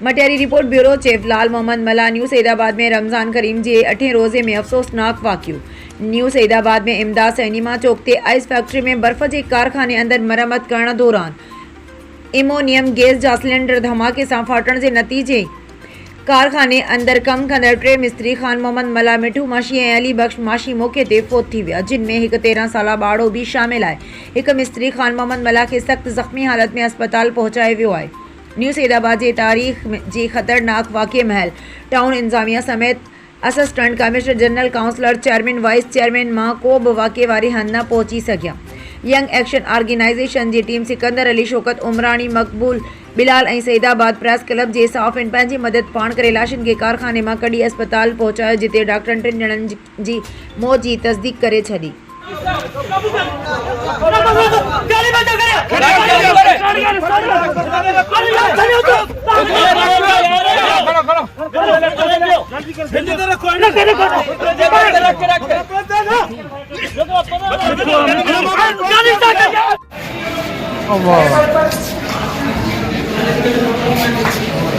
Matiari report bureau chief लाल मोहम्मद मला। New Saidabad में रमज़ान करीम जे 8 रोज़े में अफसोसनाक वाक़ियो। न्यू सईदाबाद में इमदाद सिनेमा चौक ते आइस फैक्ट्री में बर्फ़ के कारखाने अंदर मरम्मत करण दौरान एमोनियम गैस जा सिलेंडर धमाके से फाटण के नतीजे कारखाने अंदर कम कंदड़ 3 मिस्त्री खान मोहम्मद मला, मिठू माशी और अली बख्श माशी मौके ते फौत थी विया, जिनमें एक 13 साला बाड़ो भी शामिल है। एक मिस्त्री खान मोहम्मद मला के सख्त जख्मी हालत में अस्पताल पहुंचाए वियो है। न्यू सईदाबाद की तारीख़ जी खतरनाक वाक़े महल टाउन इंतजामिया समेत assistant commissioner general councillor chairman vice chairman मां को भी वाक़े वारी हंध न पहुंची सकिया। यंग एक्शन ऑर्गेनाइजेशन की टीम सिकंदर अली, शौकत उमरानी, मकबूल बिलाल और सईदाबाद प्रेस क्लब के साफ़िन पंहिंजी मदद पाण करे लाशन के कारखाने में कड़ी अस्पताल पहुंचायो, जिते डॉक्टरन 3 ॼणन जी मौत की तस्दीक करे छड़ी।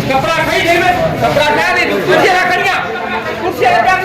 कपड़ा खाई दे, कपड़ा खा दे, कुर्सी रख दिया, कुर्सी रख